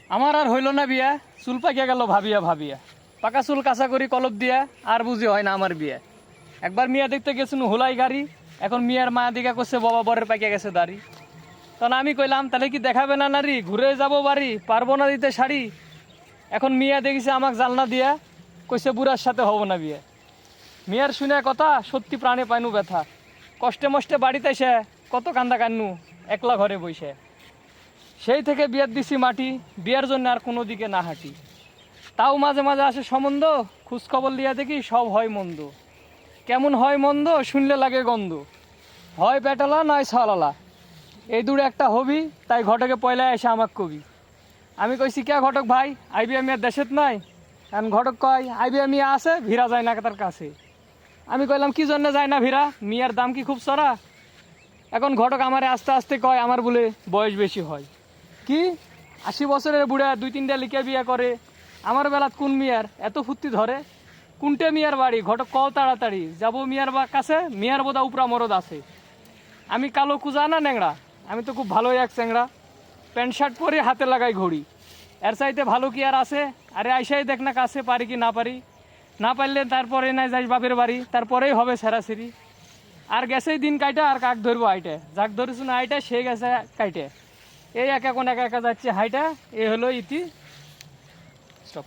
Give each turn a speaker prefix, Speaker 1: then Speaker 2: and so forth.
Speaker 1: আমার আর হইল না বিয়া, চুল পাকিয়া গেল ভাবিয়া ভাবিয়া। পাকা চুল কাঁচা করি কলপ দিয়া, আর বুঝি হয় না আমার বিয়া। একবার মিয়া দেখতে গেছিল হোলাই গাড়ি, এখন মিয়ার মা দিকে করছে বাবা বরের পাকিয়া গেছে দাড়ি। তখন আমি কইলাম তাহলে কি দেখাবে না নারী, ঘুরে যাব বাড়ি, পারবো না দিতে শাড়ি। এখন মিয়া দেখিছে আমাকে জালনা দিয়া, কইছে বুড়ার সাথে হব না বিয়ে। মিয়ার শুনে কথা সত্যি প্রাণে পাইনু ব্যথা, কষ্টে মষ্টে বাড়িতে এসে কত কান্দা কান্নু একলা ঘরে বইসে। সেই থেকে বিয়ার দিছি মাটি, বিয়ার জন্য আর কোনো দিকে না হাঁটি। তাও মাঝে মাঝে আসে সম্বন্ধ, খোঁজখবর লিয়া দেখি সব হয় মন্দ। কেমন হয় মন্দ শুনলে লাগে গন্ধ, হয় পেটালা নয় ছালালা, এই দূরে একটা হবি। তাই ঘটকে পয়লা এসে আমাক কবি। আমি কইছি কে ঘটক ভাই, আইবি আমি আর দেশেত নাই। কারণ ঘটক কয় আইবি আমি আছে, ভিড়া যায় না তার কাছে। আমি কইলাম কি জন্য যায় না ভিড়া, মিয়ার দাম কি খুব সরা। এখন ঘটক আমারে আস্তে আস্তে কয় আমার বলে বয়স বেশি হয়। কি 80 বছরের বুড়া 2-3টা লিখে বিয়া করে, আমার বেলাত কোন মিয়ার এত ফুর্তি ধরে। কোনটে মিয়ার বাড়ি ঘটক কল তাড়াতাড়ি, যাবো মিয়ার কাছে, মিয়ার বোধা উপরা মরদ আছে। আমি কালো কুজা না ন্যাংরা, আমি তো খুব ভালোই এক চ্যাংরা। প্যান্ট শার্ট পরে হাতে লাগাই ঘড়ি, এর চাইতে ভালো কি আর আছে। আরে আইসাই দেখ না কাছে পারি কি না পারি, না পারলে তারপরে নাই যাই বাপের বাড়ি, তারপরেই হবে সেরাসেরি। আর গেছেই দিন কাইটা, আর কাক ধরবো আইটে, যাক ধরেছ না আইটা সে গেছে কাইটে। এই একা কোন একা একা যাচ্ছে হাইটা, এ হলো ইতি। স্টপ।